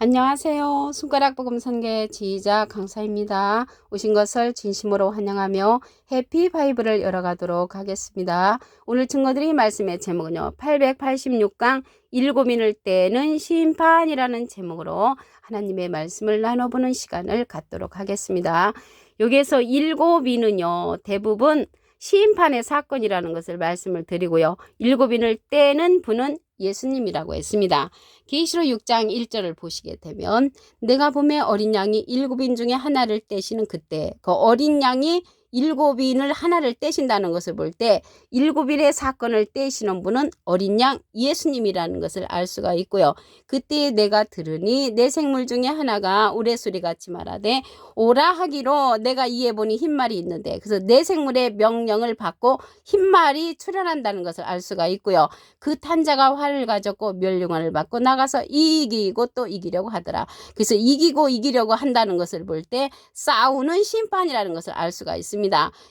안녕하세요. 손가락 복음 선교의 지휘자 강사입니다. 오신 것을 진심으로 환영하며 해피 바이블을 열어가도록 하겠습니다. 오늘 증거드릴 말씀의 제목은요. 886강 일곱인을 떼는 심판이라는 제목으로 하나님의 말씀을 나눠보는 시간을 갖도록 하겠습니다. 여기에서 일곱인은요. 대부분 심판의 사건이라는 것을 말씀을 드리고요. 일곱인을 떼는 분은 예수님이라고 했습니다. 계시록 6장 1절을 보시게 되면 내가 보매 어린 양이 일곱인 중에 하나를 떼시는 그때 그 어린 양이 일곱인을 하나를 떼신다는 것을 볼 때 일곱인의 사건을 떼시는 분은 어린 양 예수님이라는 것을 알 수가 있고요. 그때 내가 들으니 내 생물 중에 하나가 우레소리같이 말하되 오라 하기로 내가 이에 보니 흰말이 있는데 그래서 내 생물의 명령을 받고 흰말이 출현한다는 것을 알 수가 있고요. 그 탄자가 활을 가졌고 멸류관을 받고 나가서 이기고 또 이기려고 하더라. 그래서 이기고 이기려고 한다는 것을 볼 때 싸우는 심판이라는 것을 알 수가 있습니다.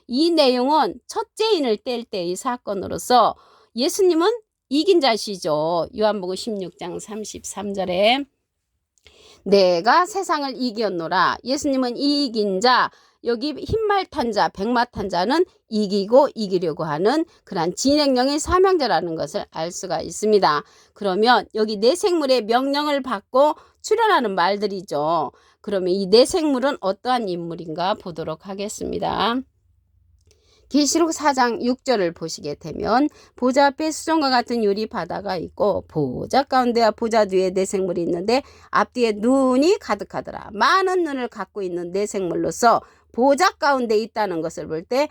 이 내용은 첫째인을 뗄 때의 사건으로서 예수님은 이긴 자시죠. 요한복음 16장 33절에 내가 세상을 이겼노라. 예수님은 이긴 자, 여기 흰말 탄자, 백마 탄자는 이기고 이기려고 하는 그러한 진행령의 사명자라는 것을 알 수가 있습니다. 그러면 여기 내 생물의 명령을 받고 출현하는 말들이죠. 그러면 이 내 생물은 어떠한 인물인가 보도록 하겠습니다. 계시록 4장 6절을 보시게 되면 보좌 앞에 수정과 같은 유리 바다가 있고 보좌 가운데와 보좌 뒤에 내 생물이 있는데 앞뒤에 눈이 가득하더라. 많은 눈을 갖고 있는 내 생물로서 보좌 가운데 있다는 것을 볼 때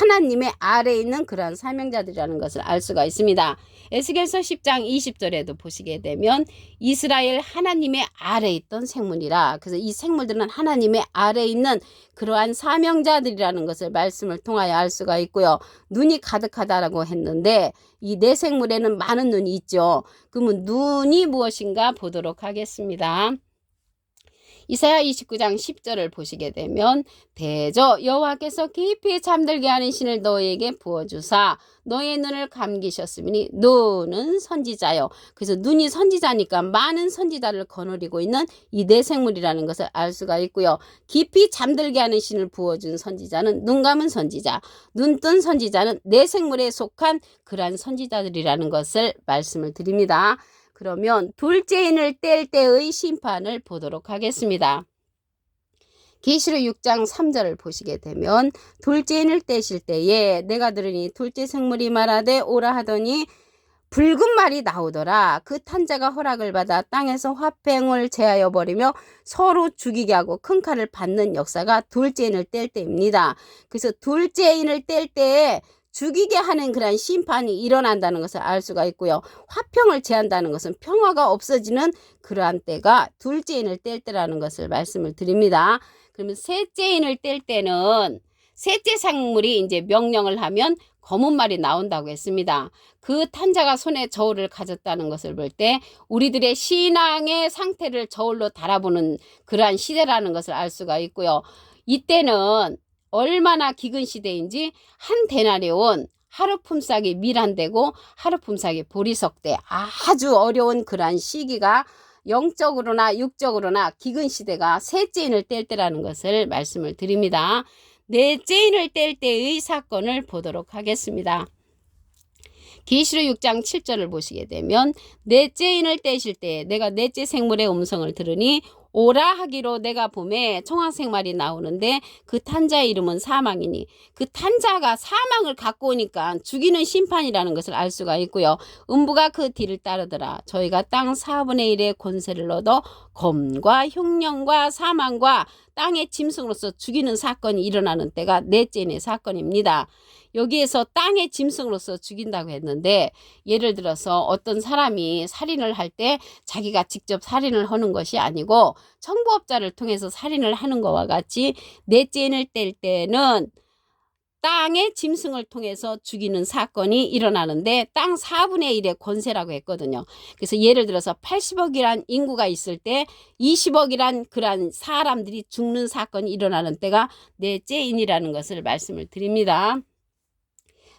하나님의 아래에 있는 그러한 사명자들이라는 것을 알 수가 있습니다. 에스겔서 10장 20절에도 보시게 되면 이스라엘 하나님의 아래에 있던 생물이라. 그래서 이 생물들은 하나님의 아래에 있는 그러한 사명자들이라는 것을 말씀을 통하여 알 수가 있고요. 눈이 가득하다라고 했는데 이 내 생물에는 많은 눈이 있죠. 그러면 눈이 무엇인가 보도록 하겠습니다. 이사야 29장 10절을 보시게 되면 대저 여호와께서 깊이 잠들게 하는 신을 너희에게 부어주사 너의 눈을 감기셨으니 눈은 선지자요. 그래서 눈이 선지자니까 많은 선지자를 거느리고 있는 이 내 생물이라는 것을 알 수가 있고요. 깊이 잠들게 하는 신을 부어준 선지자는 눈 감은 선지자, 눈 뜬 선지자는 내 생물에 속한 그러한 선지자들이라는 것을 말씀을 드립니다. 그러면 둘째인을 뗄 때의 심판을 보도록 하겠습니다. 계시록 6장 3절을 보시게 되면 둘째인을 떼실 때에 내가 들으니 둘째 생물이 말하되 오라 하더니 붉은 말이 나오더라. 그 탄자가 허락을 받아 땅에서 화평을 제하여 버리며 서로 죽이게 하고 큰 칼을 받는 역사가 둘째인을 뗄 때입니다. 그래서 둘째인을 뗄 때에 죽이게 하는 그런 심판이 일어난다는 것을 알 수가 있고요. 화평을 제한다는 것은 평화가 없어지는 그러한 때가 둘째인을 뗄 때라는 것을 말씀을 드립니다. 그러면 셋째인을 뗄 때는 셋째 생물이 이제 명령을 하면 검은 말이 나온다고 했습니다. 그 탄자가 손에 저울을 가졌다는 것을 볼 때 우리들의 신앙의 상태를 저울로 달아보는 그러한 시대라는 것을 알 수가 있고요. 이때는 얼마나 기근 시대인지 한 데나리온 하루 품삯이 밀한되고 하루 품삯이 보리석대 아주 어려운 그러한 시기가 영적으로나 육적으로나 기근 시대가 셋째인을 뗄 때라는 것을 말씀을 드립니다. 넷째인을 뗄 때의 사건을 보도록 하겠습니다. 계시록 6장 7절을 보시게 되면 넷째인을 떼실 때 내가 넷째 생물의 음성을 들으니 오라 하기로 내가 봄에 청황색 말이 나오는데 그 탄자의 이름은 사망이니 그 탄자가 사망을 갖고 오니까 죽이는 심판이라는 것을 알 수가 있고요. 음부가 그 뒤를 따르더라. 저희가 땅 4분의 1의 권세를 얻어 검과 흉령과 사망과 땅의 짐승으로서 죽이는 사건이 일어나는 때가 넷째인의 사건입니다. 여기에서 땅의 짐승으로서 죽인다고 했는데 예를 들어서 어떤 사람이 살인을 할 때 자기가 직접 살인을 하는 것이 아니고 청부업자를 통해서 살인을 하는 것과 같이 넷째인을 뗄 때는 땅의 짐승을 통해서 죽이는 사건이 일어나는데 땅 4분의 1의 권세라고 했거든요. 그래서 예를 들어서 80억이란 인구가 있을 때 20억이란 그런 사람들이 죽는 사건이 일어나는 때가 넷째인이라는 것을 말씀을 드립니다.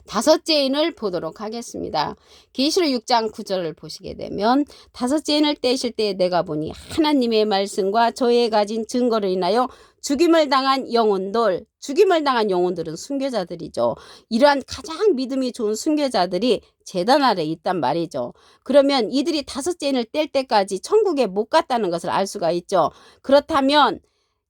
다섯째 인을 보도록 하겠습니다. 계시록 6장 9절을 보시게 되면 다섯째 인을 떼실 때 내가 보니 하나님의 말씀과 저의 가진 증거로 인하여 죽임을 당한 영혼들은 순교자들이죠. 이러한 가장 믿음이 좋은 순교자들이 제단 아래 있단 말이죠. 그러면 이들이 다섯째 인을 뗄 때까지 천국에 못 갔다는 것을 알 수가 있죠. 그렇다면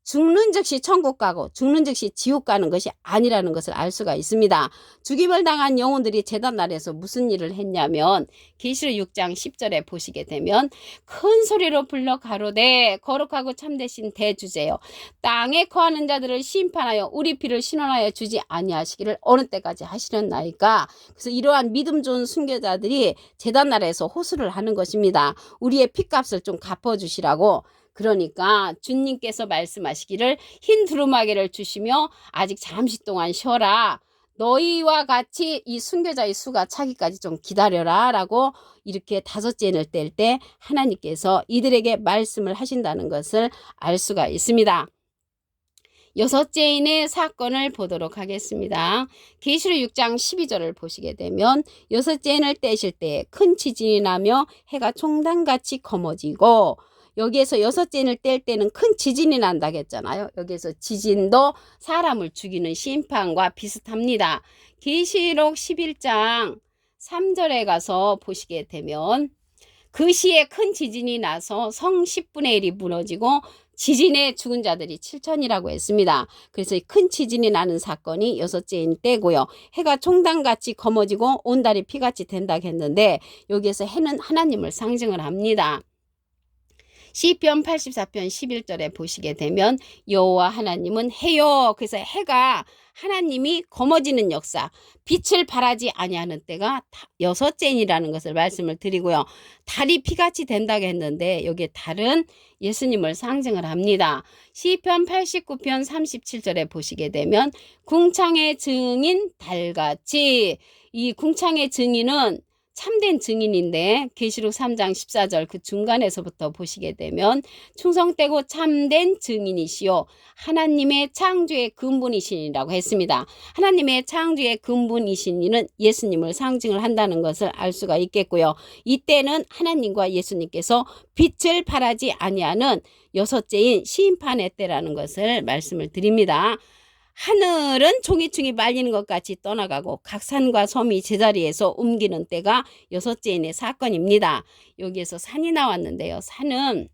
죽는 즉시 천국 가고 죽는 즉시 지옥 가는 것이 아니라는 것을 알 수가 있습니다. 죽임을 당한 영혼들이 제단 아래에서 무슨 일을 했냐면 계시록 6장 10절에 보시게 되면 큰 소리로 불러 가로되 거룩하고 참되신 대주제여 땅에 거하는 자들을 심판하여 우리 피를 신원하여 주지 아니하시기를 어느 때까지 하시렸나이까. 그래서 이러한 믿음 좋은 순교자들이 제단 아래에서 호소를 하는 것입니다. 우리의 피값을 좀 갚아주시라고. 그러니까 주님께서 말씀하시기를 흰 두루마기를 주시며 아직 잠시 동안 쉬어라. 너희와 같이 이 순교자의 수가 차기까지 좀 기다려라 라고 이렇게 다섯째 인을 뗄 때 하나님께서 이들에게 말씀을 하신다는 것을 알 수가 있습니다. 여섯째 인의 사건을 보도록 하겠습니다. 계시록 6장 12절을 보시게 되면 여섯째 인을 떼실 때 큰 지진이 나며 해가 총단같이 검어지고, 여기에서 여섯째 인을 뗄 때는 큰 지진이 난다고 했잖아요. 여기에서 지진도 사람을 죽이는 심판과 비슷합니다. 계시록 11장 3절에 가서 보시게 되면 그 시에 큰 지진이 나서 성 10분의 1이 무너지고 지진에 죽은 자들이 7천이라고 했습니다. 그래서 큰 지진이 나는 사건이 여섯째 인 때고요. 해가 총단같이 검어지고 온 달이 피같이 된다고 했는데 여기에서 해는 하나님을 상징을 합니다. 시편 84편 11절에 보시게 되면 여호와 하나님은 해요. 그래서 해가 하나님이 검어지는 역사, 빛을 발하지 아니하는 때가 여섯째인이라는 것을 말씀을 드리고요. 달이 피같이 된다고 했는데 여기에 달은 예수님을 상징을 합니다. 시편 89편 37절에 보시게 되면 궁창의 증인 달같이, 이 궁창의 증인은 참된 증인인데 계시록 3장 14절 그 중간에서부터 보시게 되면 충성되고 참된 증인이시요 하나님의 창조의 근본이시니라고 했습니다. 하나님의 창조의 근본이신 이는 예수님을 상징을 한다는 것을 알 수가 있겠고요. 이때는 하나님과 예수님께서 빛을 발하지 아니하는 여섯째인 심판의 때라는 것을 말씀을 드립니다. 하늘은 종이충이 말리는 것 같이 떠나가고 각 산과 섬이 제자리에서 옮기는 때가 여섯째인의 사건입니다. 여기에서 산이 나왔는데요. 산은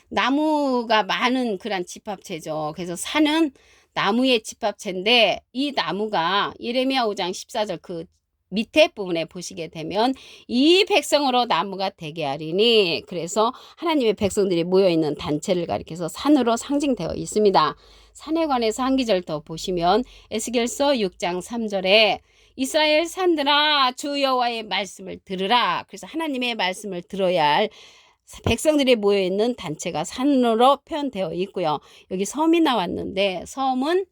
나무가 많은 그런 집합체죠. 그래서 산은 나무의 집합체인데 이 나무가 예레미야 5장 14절 그 밑에 부분에 보시게 되면 이 백성으로 나무가 되게 하리니, 그래서 하나님의 백성들이 모여있는 단체를 가리켜서 산으로 상징되어 있습니다. 산에 관해서 한 기절 더 보시면 에스겔서 6장 3절에 이스라엘 산들아 주 여호와의 말씀을 들으라. 그래서 하나님의 말씀을 들어야 할 백성들이 모여있는 단체가 산으로 표현되어 있고요. 여기 섬이 나왔는데 섬은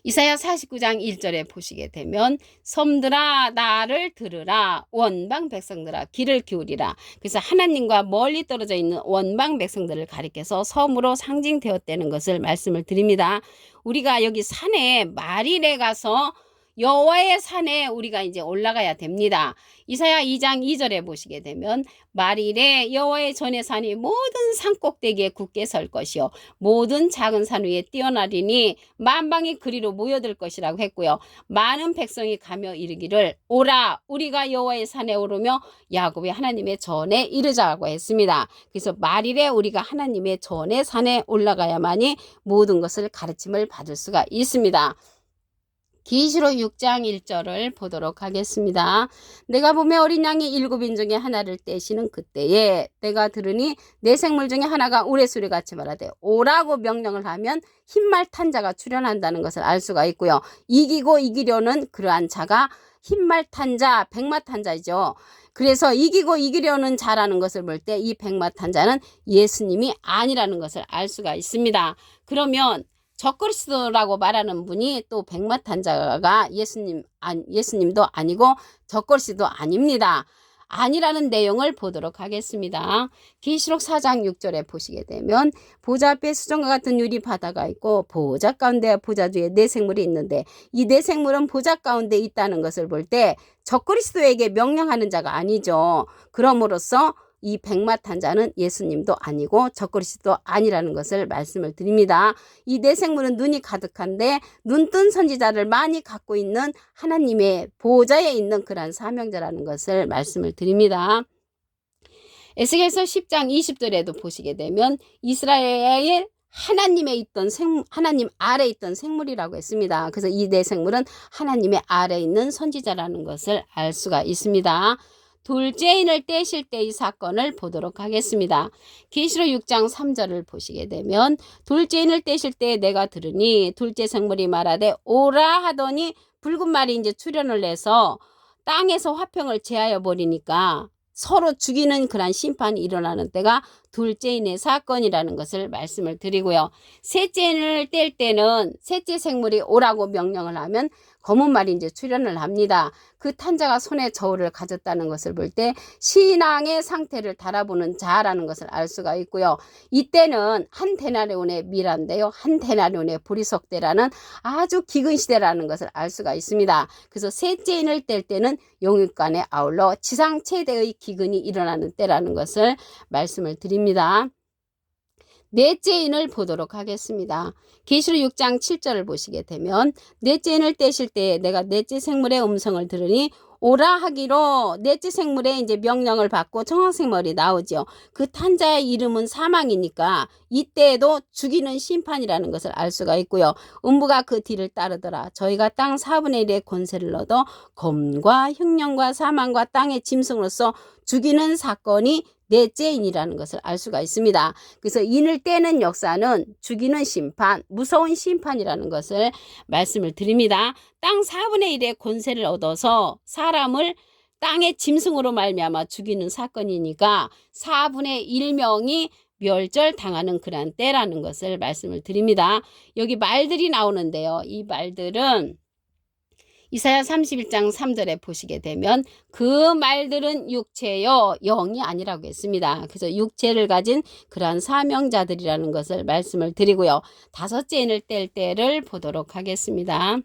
이사야 49장 1절에 보시게 되면 섬들아 나를 들으라 원방 백성들아 귀를 기울이라. 그래서 하나님과 멀리 떨어져 있는 원방 백성들을 가리켜서 섬으로 상징되었다는 것을 말씀을 드립니다. 우리가 여기 산에 마릴에 가서 여호와의 산에 우리가 이제 올라가야 됩니다. 이사야 2장 2절에 보시게 되면 마릴에 여호와의 전의 산이 모든 산 꼭대기에 굳게 설 것이요 모든 작은 산 위에 뛰어나리니 만방이 그리로 모여들 것이라고 했고요. 많은 백성이 가며 이르기를 오라 우리가 여호와의 산에 오르며 야곱의 하나님의 전에 이르자고 했습니다. 그래서 마릴에 우리가 하나님의 전의 산에 올라가야만이 모든 것을 가르침을 받을 수가 있습니다. 계시록 6장 1절을 보도록 하겠습니다. 내가 보며 어린 양이 7인 중에 하나를 떼시는 그때에 내가 들으니 내 생물 중에 하나가 우레소리같이 말하되 오라고 명령을 하면 흰말 탄 자가 출현한다는 것을 알 수가 있고요. 이기고 이기려는 그러한 자가 흰말 탄 자, 백마 탄 자이죠. 그래서 이기고 이기려는 자라는 것을 볼 때 이 백마 탄 자는 예수님이 아니라는 것을 알 수가 있습니다. 그러면 적그리스도라고 말하는 분이 또 백마탄자가 예수님도 아니고 적그리스도 아닙니다. 아니라는 내용을 보도록 하겠습니다. 계시록 4장 6절에 보시게 되면 보좌 앞에 수정과 같은 유리 바다가 있고 보좌 가운데 보좌 뒤에 네 생물이 있는데 이 네 생물은 보좌 가운데 있다는 것을 볼 때 적그리스도에게 명령하는 자가 아니죠. 그럼으로써 이 백마탄 자는 예수님도 아니고 적그리스도 아니라는 것을 말씀을 드립니다. 이 네 생물은 눈이 가득한데 눈뜬 선지자를 많이 갖고 있는 하나님의 보호자에 있는 그러한 사명자라는 것을 말씀을 드립니다. 에스겔서 10장 20절에도 보시게 되면 이스라엘 하나님에 있던 하나님 아래 있던 생물이라고 했습니다. 그래서 이 네 생물은 하나님의 아래 있는 선지자라는 것을 알 수가 있습니다. 둘째인을 떼실 때의 사건을 보도록 하겠습니다. 계시록 6장 3절을 보시게 되면 둘째인을 떼실 때 내가 들으니 둘째 생물이 말하되 오라 하더니 붉은 말이 이제 출현을 해서 땅에서 화평을 제하여 버리니까 서로 죽이는 그런 심판이 일어나는 때가 둘째인의 사건이라는 것을 말씀을 드리고요. 셋째인을 뗄 때는 셋째 생물이 오라고 명령을 하면 검은 말이 이제 출현을 합니다. 그 탄자가 손에 저울을 가졌다는 것을 볼 때 신앙의 상태를 달아보는 자라는 것을 알 수가 있고요. 이때는 한 데나리온의 미란데요. 한 데나리온의 보리석대라는 아주 기근 시대라는 것을 알 수가 있습니다. 그래서 셋째인을 뗄 때는 영육간에 아울러 지상 최대의 기근이 일어나는 때라는 것을 말씀을 드립니다. 넷째인을 보도록 하겠습니다. 계시록 6장 7절을 보시게 되면 넷째인을 떼실 때 내가 넷째 생물의 음성을 들으니 오라 하기로 넷째 생물의 이제 명령을 받고 청황생물이 나오죠. 그 탄자의 이름은 사망이니까 이때에도 죽이는 심판이라는 것을 알 수가 있고요. 음부가 그 뒤를 따르더라. 저희가 땅 4분의 1의 권세를 얻어 검과 흉년과 사망과 땅의 짐승으로서 죽이는 사건이 넷째인이라는 것을 알 수가 있습니다. 그래서 인을 떼는 역사는 죽이는 심판, 무서운 심판이라는 것을 말씀을 드립니다. 땅 4분의 1의 권세를 얻어서 사람을 땅의 짐승으로 말미암아 죽이는 사건이니까 4분의 1명이 멸절당하는 그런 때라는 것을 말씀을 드립니다. 여기 말들이 나오는데요. 이 말들은 이사야 31장 3절에 보시게 되면 그 말들은 육체요 영이 아니라고 했습니다. 그래서 육체를 가진 그러한 사명자들이라는 것을 말씀을 드리고요. 다섯째인을 뗄 때를 보도록 하겠습니다.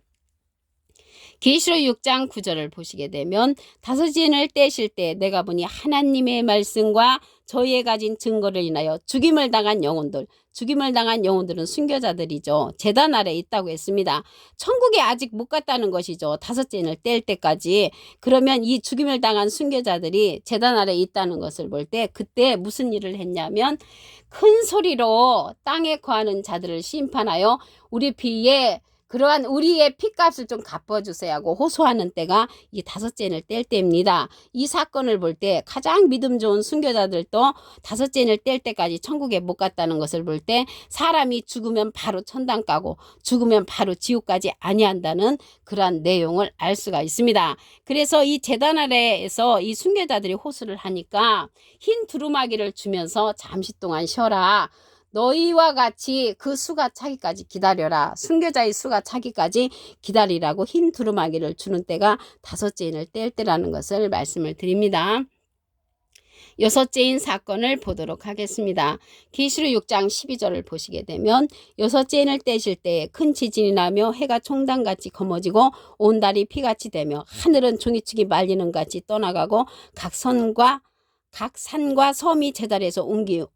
계시록 6장 9절을 보시게 되면 다섯째인을 떼실 때 내가 보니 하나님의 말씀과 저희의 가진 증거를 인하여 죽임을 당한 영혼들은 순교자들이죠. 제단 아래 있다고 했습니다. 천국에 아직 못 갔다는 것이죠. 다섯째인을 뗄 때까지. 그러면 이 죽임을 당한 순교자들이 제단 아래 있다는 것을 볼 때 그때 무슨 일을 했냐면 큰 소리로 땅에 거하는 자들을 심판하여 우리 피에 그러한 우리의 핏값을 좀 갚아주세요 하고 호소하는 때가 이 다섯째인을 뗄 때입니다. 이 사건을 볼 때 가장 믿음 좋은 순교자들도 다섯째인을 뗄 때까지 천국에 못 갔다는 것을 볼 때 사람이 죽으면 바로 천당 가고 죽으면 바로 지옥 가지 아니한다는 그러한 내용을 알 수가 있습니다. 그래서 이 제단 아래에서 이 순교자들이 호소를 하니까 흰 두루마기를 주면서 잠시 동안 쉬어라. 너희와 같이 그 수가 차기까지 기다려라. 순교자의 수가 차기까지 기다리라고 흰 두루마기를 주는 때가 다섯째인을 뗄 때라는 것을 말씀을 드립니다. 여섯째인 사건을 보도록 하겠습니다. 계시록 6장 12절을 보시게 되면 여섯째인을 떼실 때 큰 지진이 나며 해가 총단같이 검어지고 온 달이 피같이 되며 하늘은 종이축이 말리는 같이 떠나가고 각 산과 섬이 제자리에서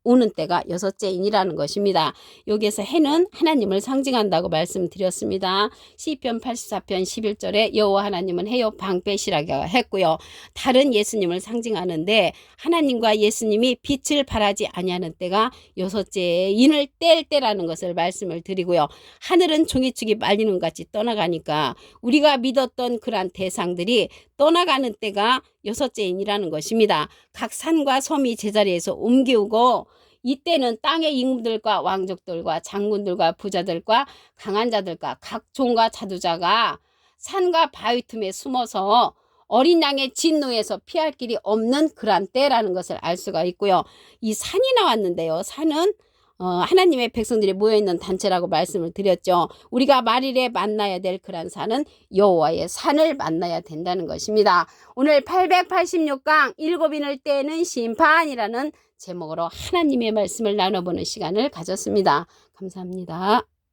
오는 때가 여섯째인이라는 것입니다. 여기에서 해는 하나님을 상징한다고 말씀드렸습니다. 시편 84편 11절에 여호와 하나님은 해요 방패시라고 했고요. 달은 예수님을 상징하는데 하나님과 예수님이 빛을 발하지 아니하는 때가 여섯째인을 뗄 때라는 것을 말씀을 드리고요. 하늘은 종이축이 말리는 같이 떠나가니까 우리가 믿었던 그러한 대상들이 떠나가는 때가 여섯째인이라는 것입니다. 각 산과 섬이 제자리에서 옮기고 이때는 땅의 임금들과 왕족들과 장군들과 부자들과 강한 자들과 각 종과 자두자가 산과 바위 틈에 숨어서 어린 양의 진노에서 피할 길이 없는 그러한 때라는 것을 알 수가 있고요. 이 산이 나왔는데요. 산은 하나님의 백성들이 모여있는 단체라고 말씀을 드렸죠. 우리가 말일에 만나야 될 그런 산은 여호와의 산을 만나야 된다는 것입니다. 오늘 886강 일곱인을 떼는 심판이라는 제목으로 하나님의 말씀을 나눠보는 시간을 가졌습니다. 감사합니다.